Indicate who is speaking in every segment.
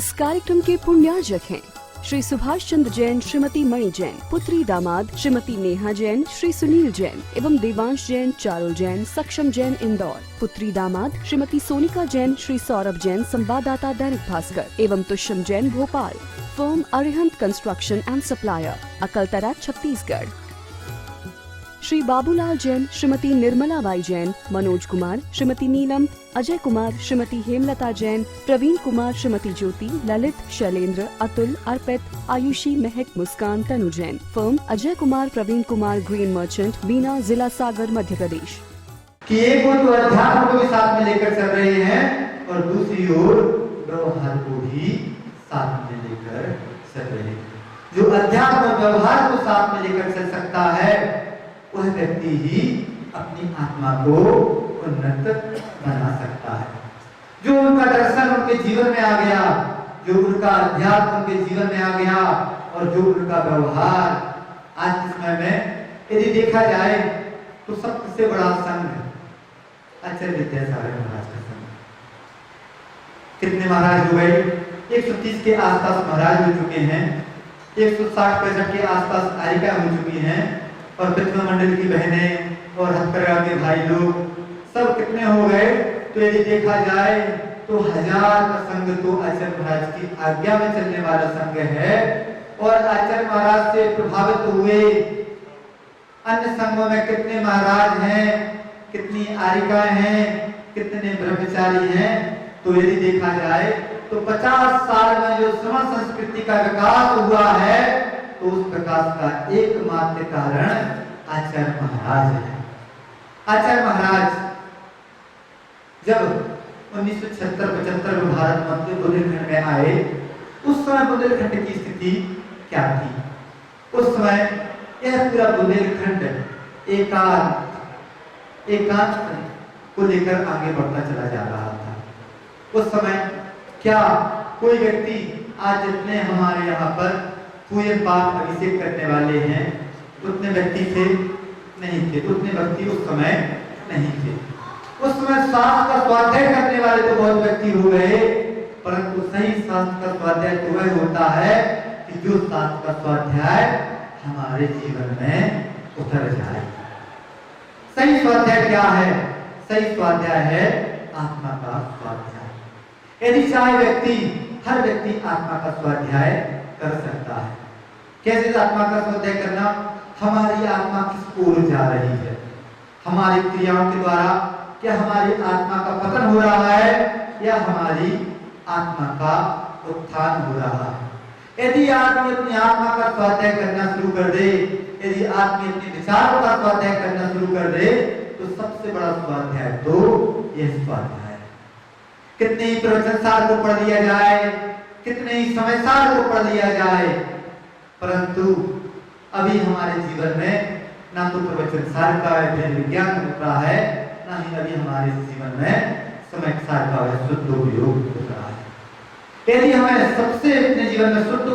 Speaker 1: इस कार्यक्रम के पुण्यार्जक हैं श्री सुभाष चंद्र जैन, श्रीमती मणि जैन, पुत्री दामाद श्रीमती नेहा जैन, श्री सुनील जैन एवं देवांश जैन, चारुल जैन, सक्षम जैन इंदौर, पुत्री दामाद श्रीमती सोनिका जैन, श्री सौरभ जैन, संवाददाता दैनिक भास्कर एवं Tushyam Jain, Bhopal. Firm Arihant construction and supplier, Akaltara, Chhattisgarh. Shri Babulal Jain, Shrimati Nirmala Bai Jain, Manoj Kumar, Shrimati Neelam, Ajay Kumar, Shrimati Hemlata Jain, Pravin Kumar, Shrimati Jyoti, Lalit, Shailendra, Atul, Arpit, Ayushi, Mahak, Muskan, Tanu Jain. Firm Ajay Kumar, Pravin Kumar, green merchant, Bina, जिला सागर, मध्य प्रदेश।
Speaker 2: कि एक ओर तो अध्यात्म को भी साथ में लेकर चल रहे हैं और दूसरी ओर व्यवहार को भी साथ में लेकर चल रहे हैं। जो अध्यात्म और व्यवहार को साथ में लेकर चल सकता है वह व्यक्ति ही अपनी आत्मा को उन्नत बना सकता है। जो उनका दर्शन उनके जीवन में आ गया, जो उनका अध्यात्म उनके जीवन में आ गया और जो उनका व्यवहार आज के समय में यदि देखा जाए तो सबसे बड़ा संघ आचार्य विद्यासागर महाराज का संघ। कितने महाराज हो गए? 130 के आसपास महाराज हो चुके हैं, 160-65 के आसपास आरिका हो चुकी हैं और पितृ मंडल की बहनें और हथकरघा के भाई लोग सब कितने हो गए? तो यदि देखा जाए तो 1000 का संघ तो आचार्य महाराज की आज्ञा में चलने वाला संघ है। और आचार्य महाराज से प्रभावित हुए अन्य संघों में कितने महाराज हैं, कितनी आरिकाएं हैं, कितने ब्रह्मचारी हैं? तो यदि देखा जाए तो 50 साल में जो समाज संस्कृति का विकास हुआ है तो उस विकास का एकमात्र कारण आचार्य महाराज है। आचार्य महाराज जब 1976-75 में भारत में बुंदेलखंड में आए उस समय बुंदेलखंड की स्थिति क्या थी? उस समय यह पूरा बुंदेलखंड एकांत को लेकर आगे बढ़ता चला जा रहा था। उस समय क्या कोई व्यक्ति आज जितने हमारे यहाँ पर पूरे पाप अभिषेक करने वाले हैं उतने व्यक्ति थे? नहीं थे। उतने व्यक्ति उस समय नहीं थे। उस समय शास्त्र का स्वाध्याय करने वाले तो बहुत व्यक्ति हो गए, परंतु सही शास्त्र का स्वाध्याय तो वह होता है कि जो शास्त्र का स्वाध्याय हमारे जीवन में उतर जाए। सही स्वाध्याय क्या है? सही स्वाध्याय है आत्मा का स्वाध्याय। यदि चाहे व्यक्ति, हर व्यक्ति आत्मा का स्वाध्याय कर सकता है। कैसे आत्मा का स्वाध्याय करना? हमारी आत्मा किस ओर जा रही है, हमारी क्रियाओं के द्वारा क्या हमारी आत्मा का पतन हो रहा है या हमारी आत्मा का उत्थान हो रहा है। यदि आदमी अपनी आत्मा का स्वाध्याय करना शुरू कर दे, यदि आदमी अपने विचारों का स्वाध्याय करना शुरू कर दे तो सबसे बड़ा स्वाध्याय तो यह स्वाध्याय है। कितने ही प्रवचन सार को पढ़ लिया जाए, कितने ही समय सार को पढ़ लिया जाए, परंतु अभी हमारे जीवन में ना तो प्रवचन सार का विज्ञान हो रहा है, ना ही अभी हमारे जीवन में समय सार का शुद्ध उपयोग हो रहा है। यदि हमें सबसे अपने जीवन में शुद्ध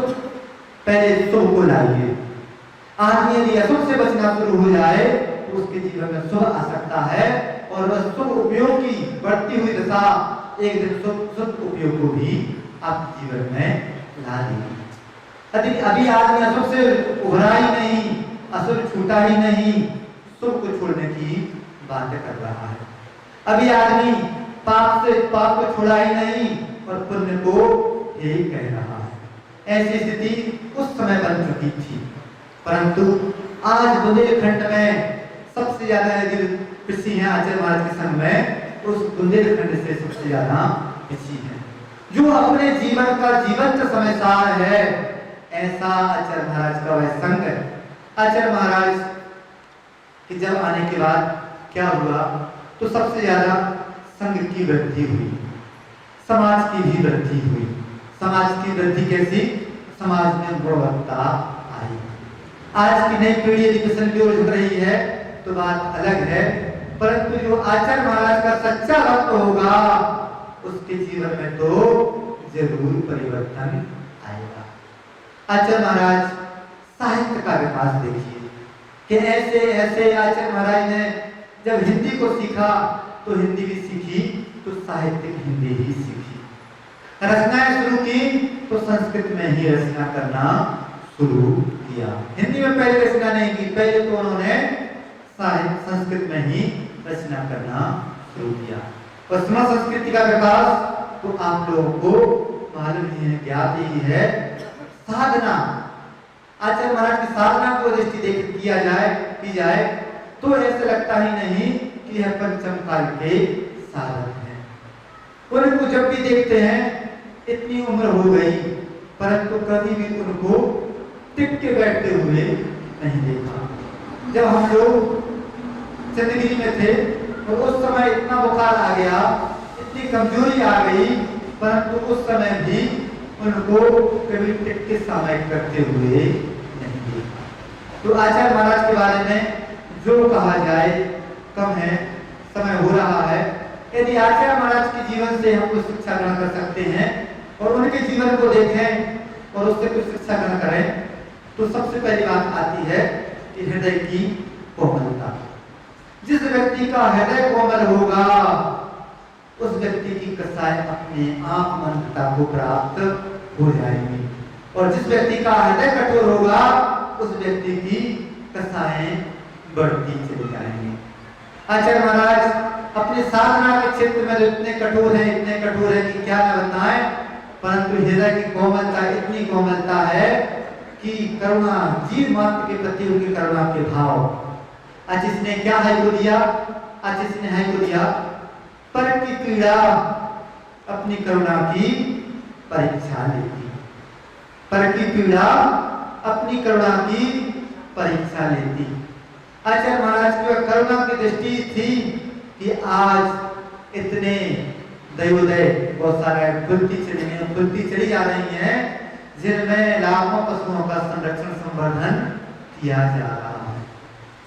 Speaker 2: पहले शुभ को लाइए। आदमी यदि अशुभ से बचना शुरू हो जाए तो उसके जीवन में शुभ आ सकता है और वह शुभ उपयोग की बढ़ती हुई दशा एक दिन शुद्ध उपयोग को भी आपके जीवन में ला देगी। अभी आदमी अशुभ से उभरा ही नहीं, अशुभ छूटा ही नहीं, शुभ को छोड़ने की बात कर रहा है। अभी आदमी पाप को छोड़ा ही नहीं और पुण्य को यही कह रहा है। ऐसी स्थिति उस समय बन चुकी थी, परंतु आज बुंदेलखंड में सबसे ज्यादा यदि कृषि है आचार्य महाराज के संग में, उस बुंदेलखंड से सबसे ज्यादा कृषि है जो अपने जीवन का जीवंत समय सार है। ऐसा आचार्य महाराज का वह संघ है। आचार्य महाराज कि जब आने के बाद क्या हुआ तो सबसे ज्यादा संघ की वृद्धि हुई, समाज की भी वृद्धि हुई। समाज की वृद्धि कैसी? समाज में गुणवत्ता आई। आज की नई पीढ़ी एजुकेशन की ओर झुक रही है तो बात अलग है, परंतु जो आचार्य महाराज का सच्चा भक्त होगा उसके जीवन में तो जरूर परिवर्तन आएगा। आचार्य महाराज साहित्य का विकास देखिए कि ऐसे ऐसे आचार्य महाराज ने जब हिंदी को सीखा तो हिंदी भी सीखी तो साहित्यिक हिंदी ही सीखी। रचनाएं शुरू की तो संस्कृत में ही रचना करना शुरू किया। हिंदी में पहले रचना नहीं की, पहले तो उन्होंने साहित्य संस्कृत में ही रचना करना शुरू किया। पश्चिमा संस्कृति का विकास तो आप लोगों को मालूम ही है, ज्ञात ही है। साधना, आचार्य महाराज की साधना को दृष्टि देख की जाए तो ऐसा लगता ही नहीं कि यह पंचम काल के साधक हैं। उनको जब भी देखते हैं इतनी उम्र हो गई, परंतु कभी भी उनको टिक के बैठते हुए नहीं देखा। जब हम लोग चंद्रगिरी में थे तो उस समय इतना बुखार आ गया, इतनी कमजोरी आ गई, परंतु उस समय भी उनको कभी टिक के सामयिक करते हुए नहीं देखा। तो आचार्य महाराज के बारे में जो कहा जाए कम है, समय हो रहा है। यदि आचार्य महाराज के जीवन से हम कुछ शिक्षा ग्रहण कर सकते हैं और उनके जीवन को देखें और उससे कुछ शिक्षा ग्रहण करें तो सबसे पहली बात आती है कि हृदय की कोमलता। जिस व्यक्ति का हृदय कोमल होगा उस व्यक्ति की कसाएं अपने आप मंत्रता को प्राप्त हो जाएंगी, और जिस व्यक्ति का हृदय कठोर होगा उस व्यक्ति की कसाएं बढ़ती चली जाएंगी। आचार्य महाराज अपने साधना के क्षेत्र में इतने कठोर है कि क्या न बताएं, परंतु हृदय की कोमलता इतनी कोमलता है कि करुणा, जीव मात्र के प्रति उनकी करुणा के भाव। आज इसने क्या है को दिया, आज इसने है को दिया, पर की पीड़ा अपनी करुणा की परीक्षा लेती, पर की पीड़ा अपनी करुणा की परीक्षा लेती। आचार्य महाराज की करुणा की दृष्टि थी कि आज इतने दयोदय बहुत सारे फुलती चली जा रही हैं जिनमें लाखों पशुओं का संरक्षण संवर्धन किया जा रहा है।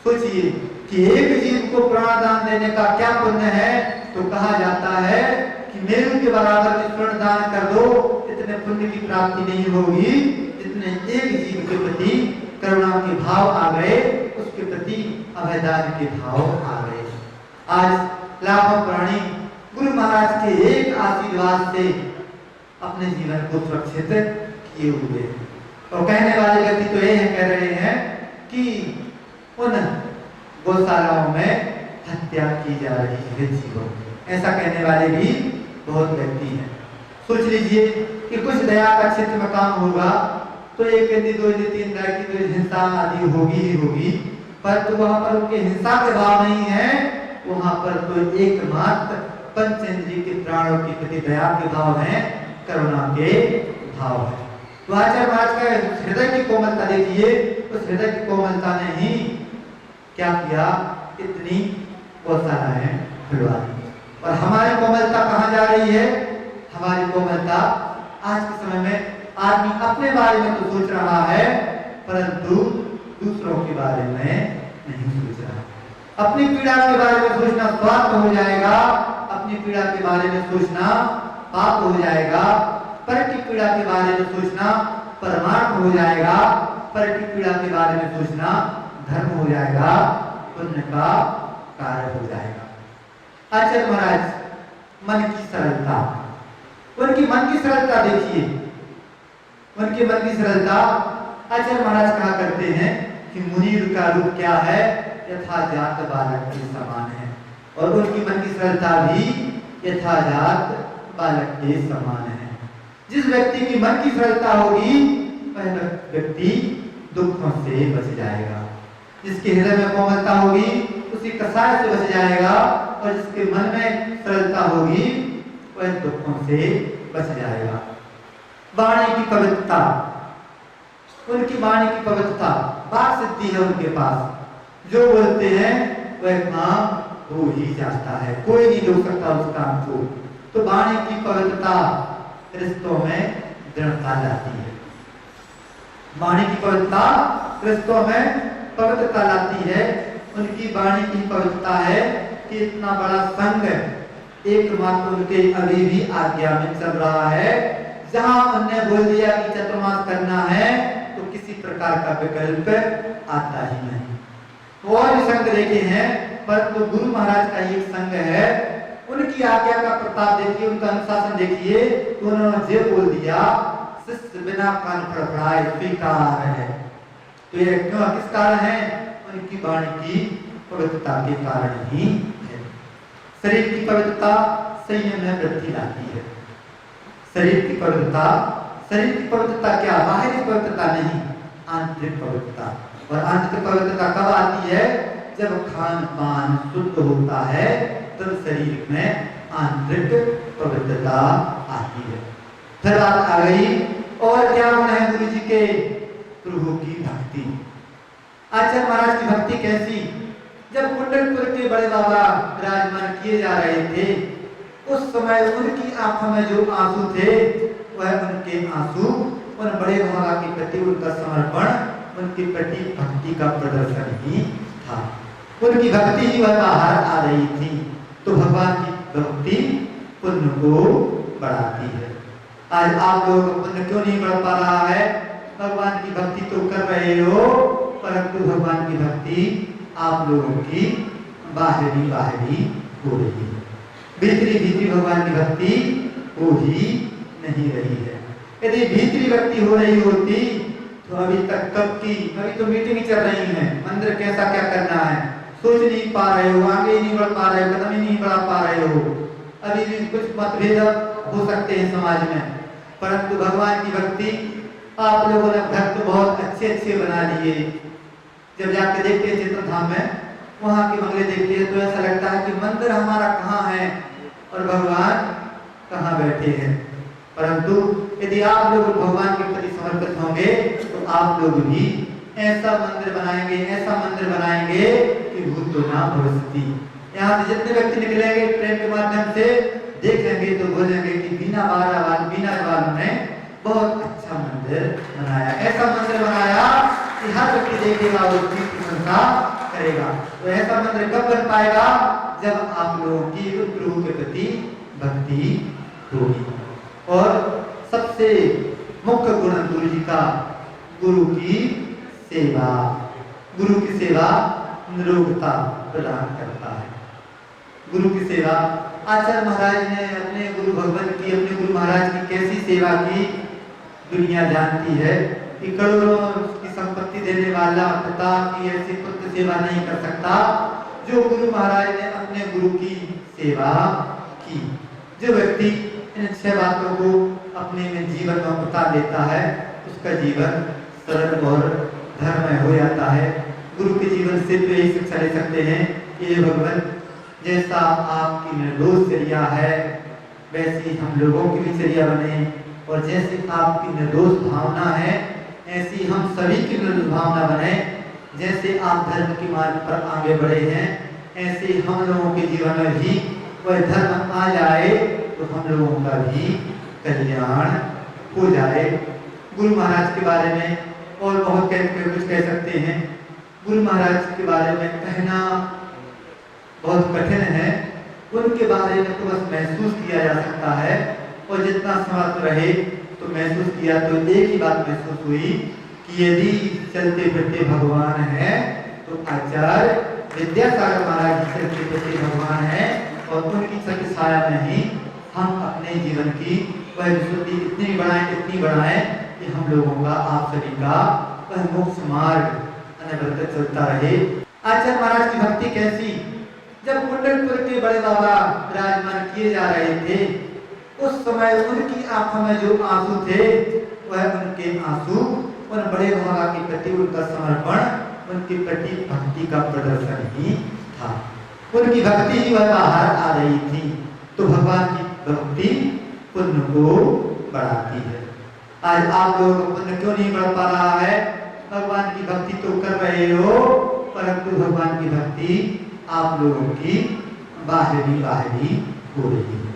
Speaker 2: सोचिए कि एक जीव को प्राणदान देने का क्या पुण्य है, तो कहा जाता है कि मेरू के बराबर भी प्राणदान कर दो, इतने पुण्य की प्राप्ति नहीं होगी जितने एक जीव के प्रति करुणा के भाव आ गए, उसके प्रति अभयदान के भाव आ गए। आज लाखों प्राणी गुरु महाराज के एक आशीर्वाद से अपने जीवन को सुरक्षित किए हुए। और कहने वाले व्यक्ति तो ये कह रहे हैं कि उन गौशालाओं में हत्या की जा रही है जीवों, ऐसा कहने वाले भी बहुत व्यक्ति हैं। सोच लीजिए कि कुछ दया का क्षेत्र में काम होगा तो एक यदि दो यदि तीन तरह की तो हिंसा आदि होगी ही होगी, पर तो वहां पर उनके हिंसा के भाव नहीं है, वहां पर तो एकमात्र पंचेंद्रिय के प्राणों के प्रति दया के भाव है, करुणा के भाव है। तो आचार्य महाराज का हृदय की कोमलता देखिए, उस हृदय की कोमलता ने ही क्या किया, इतनी गौशालाएं खुलवा दी। और हमारी कोमलता कहाँ जा रही है? हमारी कोमलता आज के समय में आदमी अपने बारे में तो सोच रहा है, परंतु दूसरों के बारे में नहीं सोच रहा। अपनी पीड़ा के बारे में सोचना स्वार्थ हो जाएगा, अपनी पीड़ा के बारे में सोचना पाप हो जाएगा, पर की पीड़ा के बारे में सोचना परमार्थ हो जाएगा, पर की पीड़ा के बारे में सोचना धर्म हो जाएगा, पुण्य का कार्य हो जाएगा। आचार्य महाराज मन की सरलता, उनकी मन की सरलता देखिए, उनकी मन की सरलता। आचार्य महाराज कहा करते हैं कि मुनीर का रूप क्या है, यथाजात बालक के समान है, और उनकी मन की सरलता भी यथाजात बालक के समान है। जिस व्यक्ति की मन की सरलता होगी वह व्यक्ति दुखों से बच जाएगा, जिसके हृदय में कोमलता होगी उसी कसाय से बच जाएगा, और जिसके मन में सरलता होगी वह दुखों से बच जाएगा। वाणी की पवित्रता, उनकी वाणी की पवित्रता, बात सिद्धि है उनके पास, जो बोलते हैं वह काम हो ही जाता है, कोई नहीं रोक सकता उस काम को। तो वाणी की पवित्रता रिश्तों में दृढ़ता लाती है, वाणी की पवित्रता रिश्तों में पवित्रता लाती है। उनकी वाणी की पवित्रता है कि इतना बड़ा संघ एकमात्र उनके अभी भी आज्ञा में चल रहा है, जहां उन्होंने बोल दिया कि चतुर्मास करना है तो किसी प्रकार का विकल्प आता ही नहीं। और भी संघ देखे हैं, परंतु गुरु महाराज का एक संघ है, उनकी आज्ञा का प्रताप देखिए, उनका अनुशासन देखिए। तो उन्होंने ये बोल दिया, शिष्य बिना कान फड़फड़ाए स्वीकार है। तो ये क्यों, किस कारण है? उनकी वाणी की पवित्रता के कारण ही है। शरीर की पवित्रता संयम में वृद्धि लाती है। शरीर की पवित्रता क्या? बाहरी पवित्रता नहीं, आंतरिक पवित्रता। और आंतरिक पवित्रता कब आती है? जब खान पान शुद्ध होता है, तब शरीर में आंतरिक पवित्रता आती है। फिर बात आ गई, और क्या गुण है गुरु जी के? प्रभु की भक्ति। आचार्य महाराज की भक्ति कैसी? जब कुंडलपुर के बड़े बाबा विराजमान किए जा रहे थे, उस समय उनकी आंखों में जो आंसू थे, वह उनके आंसू उन बड़े बाबा के प्रति उनका समर्पण, उनके प्रति भक्ति का प्रदर्शन ही था। उनकी भक्ति ही वह बाहर आ रही थी। तो भगवान की भक्ति पुण्य को बढ़ाती है। आज आप लोगों का पुण्य क्यों नहीं बढ़ पा रहा है? भगवान की भक्ति तो कर रहे हो, परंतु भगवान की भक्ति आप लोगों की बाहरी हो रही है, भीतरी भगवान की भक्ति हो ही नहीं रही है। यदि भीतरी भक्ति हो रही होती तो अभी तक कब की, अभी तो मीटिंग चल रही है, मंदिर कैसा क्या करना है सोच नहीं पा रहे हो, आगे नहीं बढ़ पा रहे हो, कदम ही नहीं बढ़ा पा रहे हो। अभी भी कुछ मतभेद हो सकते हैं समाज में, परंतु भगवान की भक्ति आप लोगों ने भक्त बहुत अच्छे बना लिए। जब जाके देखते हैं चित्र धाम में, वहाँ के बंगले देखते हैं तो ऐसा लगता है कि मंदिर हमारा कहाँ है और भगवान कहाँ बैठे हैं। परंतु यदि आप लोग भगवान के प्रति समर्पित होंगे तो आप लोग भी ऐसा मंदिर बनाएंगे कि भूतो न भविष्यति। यहाँ से जितने व्यक्ति निकलेंगे ट्रेन के माध्यम से, देखेंगे तो बोलेंगे कि बिना वालों ने बहुत अच्छा मंदिर बनाया, ऐसा मंदिर बनाया कि हर व्यक्ति देखेगा और उसकी प्रशंसा करेगा। तो ऐसा मंदिर कब बन पाएगा? जब आप लोगों की प्रभु के प्रति भक्ति होगी। और सबसे मुख्य गुण गुरु जी का, गुरु की सेवा। गुरु की सेवा निरोगता प्रदान करता है। गुरु की सेवा, आचार्य महाराज ने अपने गुरु भगवान की, अपने गुरु महाराज की कैसी सेवा की दुनिया जानती है कि करोड़ों की संपत्ति देने वाला पिता की ऐसी पुत्र सेवा नहीं कर सकता जो गुरु महाराज ने अपने गुरु की सेवा की। जो व्यक्ति इन 6 बातों को अपने में जीवन में उतार लेता है, उसका जीवन सरल और धर्ममय हो जाता है। गुरु के जीवन से तो यही शिक्षा ले सकते हैं कि भगवान जैसा आपकी निर्दोष चर्या है वैसी हम लोगों की भी चर्या बने, और जैसे आपकी निर्दोष भावना है ऐसी हम सभी की निर्दोष भावना बने। जैसे आप धर्म के मार्ग पर आगे बढ़े हैं, ऐसे हम लोगों के जीवन में भी वह धर्म आ जाए तो हम लोगों का भी कल्याण हो जाए। गुरु महाराज के बारे में और बहुत कुछ कह सकते हैं। गुरु महाराज के बारे में कहना बहुत कठिन है, उनके बारे में तो बस महसूस किया जा सकता है, और जितना समर्थ रहे तो महसूस किया तो एक ही बात महसूस हुई कि यदि चलते फिरते भगवान है तो आचार्य विद्यासागर महाराज जी चलते फिरते भगवान है, और उनकी छत्र छाया में ही हम अपने जीवन की वह विशुद्धि इतनी बढ़ाएं कि हम लोगों का, आप सभी का वह मोक्ष मार्ग अनवरत चलता रहे। आचार्य महाराज की भक्ति कैसी? जब कुंडलपुर के बड़े बाबा विराजमान किए जा रहे थे, उस समय उनकी आंखों में जो आंसू थे, वह उनके आंसू उन बड़े बाबा के प्रति उनका समर्पण, उनके प्रति भक्ति का प्रदर्शन ही था। उनकी भक्ति ही वह बाहर आ रही थी। तो भगवान की भक्ति पुण्य को बढ़ाती है। आज आप लोगों का पुण्य क्यों नहीं बढ़ पा रहा है? भगवान की भक्ति तो कर रहे हो, परंतु भगवान की भक्ति आप लोगों की बाहरी हो रही है,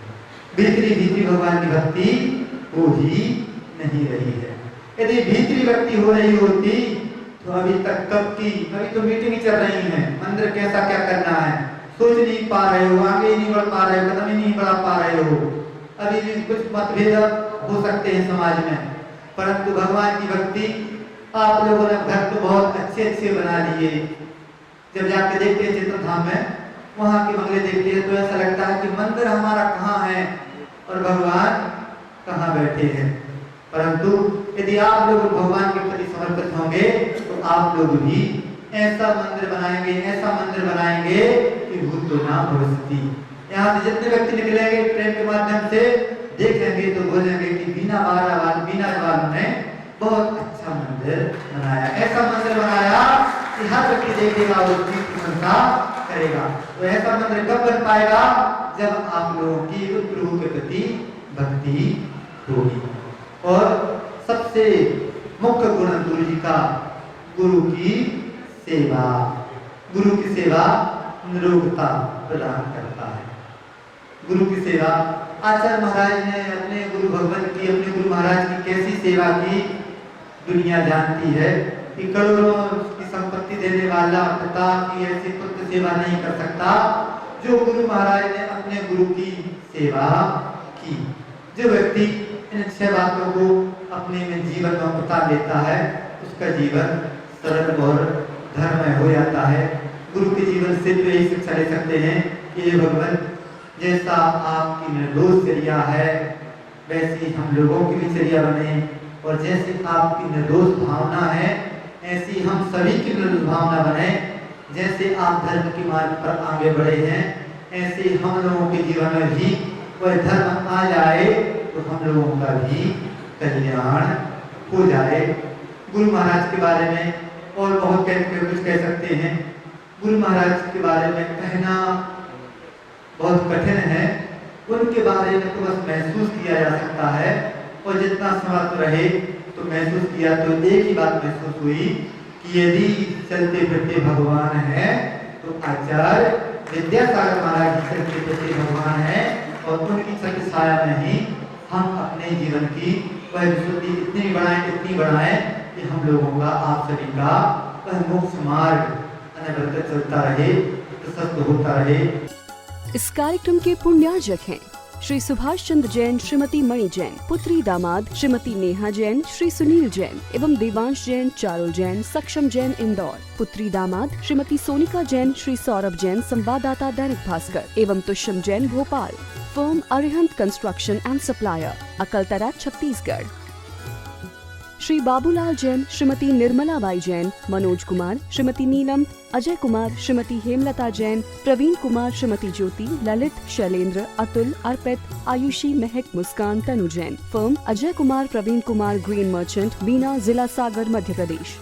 Speaker 2: भीतरी भगवान की भक्ति हो ही नहीं रही है। यदि भीतरी भक्ति हो रही होती तो अभी तक कब की, अभी तो मीटिंग चल रही है, मंदिर कैसा क्या करना है सोच नहीं पा रहे हो, आगे नहीं बढ़ पा रहे हो, कदम ही नहीं बढ़ा पा रहे हो। अभी भी कुछ मतभेद हो सकते हैं समाज में, परंतु भगवान की भक्ति आप लोगों ने भक्त बहुत अच्छे बना लिए। जब जाके देखते हैं चित्र धाम में, वहाँ के बंगले देखते हैं तो ऐसा लगता है कि मंदिर हमारा कहाँ है और भगवान कहाँ बैठे हैं। परंतु यदि आप लोग भगवान के प्रति समर्पित होंगे तो आप लोग भी ऐसा मंदिर बनाएंगे कि भूत तो ना भविष्यति। यहाँ से जितने व्यक्ति निकलेंगे ट्रेन के माध्यम से देखेंगे तो बोलेंगे कि बिना वाल ने बहुत अच्छा मंदिर बनाया, ऐसा मंदिर बनाया कि हर व्यक्ति देखेगा और उसकी प्रशंसा करेगा। तो ऐसा मंदिर कब बन पाएगा? जब आप लोगों की प्रभु के प्रति भक्ति होगी। और सबसे मुख्य गुण गुरु जी का, गुरु की सेवा। गुरु की सेवा निरोगता प्रदान करता है। गुरु की सेवा, आचार्य महाराज ने अपने गुरु भगवान की, अपने गुरु महाराज की कैसी सेवा की दुनिया जानती है कि करोड़ों की संपत्ति देने वाला पिता की ऐसी पुत्र सेवा नहीं कर सकता जो गुरु महाराज ने अपने गुरु की सेवा की। जो व्यक्ति इन 6 बातों को अपने में जीवन में उतार लेता है उसका जीवन सरल और धर्ममय हो जाता है। गुरु के जीवन से तो यही शिक्षा ले सकते हैं कि ये भगवान जैसा आपकी निर्दोष चर्या है वैसी हम लोगों की भी चर्या बने, और जैसी आपकी निर्दोष भावना है ऐसी हम सभी की निर्दोष भावना बने। जैसे आप धर्म के मार्ग पर आगे बढ़े हैं ऐसे हम लोगों के जीवन में भी वह धर्म आ जाए तो हम लोगों का भी कल्याण हो जाए। गुरु महाराज के बारे में और बहुत कुछ कह सकते हैं। गुरु महाराज के बारे में कहना बहुत कठिन है, उनके बारे में तो बस महसूस किया जा सकता है, और जितना समर्थ रहे तो महसूस किया तो एक ही बात महसूस हुई कि यदि चलते फिरते भगवान है तो आचार्य विद्यासागर महाराज जी चलते फिरते भगवान है, और उनकी छत्र छाया में ही हम अपने जीवन की वह विशुद्धि इतनी बढ़ाएं कि हम लोगों का, आप सभी का वह मोक्ष मार्ग अनवरत चलता रहे, प्रशस्त होता रहे।
Speaker 1: इस कार्यक्रम के पुण्यार्जक हैं श्री सुभाष चंद्र जैन, श्रीमती मणि जैन, पुत्री दामाद श्रीमती नेहा जैन, श्री सुनील जैन एवं देवांश जैन, चारुल जैन, सक्षम जैन इंदौर। पुत्री दामाद श्रीमती सोनिका जैन, श्री सौरभ जैन, संवाददाता दैनिक भास्कर एवं Tushyam Jain, Bhopal. Firm Arihant construction and supplier, Akaltara, Chhattisgarh. Shri Babulal Jain, Shrimati Nirmala Bai Jain, Manoj Kumar, Shrimati Neelam, Ajay Kumar, Shrimati Hemlata Jain, Pravin Kumar, Shrimati Jyoti, Lalit, Shailendra, Atul, Arpit, Ayushi, Mahak, Muskan, Tanu Jain. Firm Ajay Kumar, Pravin Kumar, green merchant, Bina, जिला सागर, मध्य प्रदेश।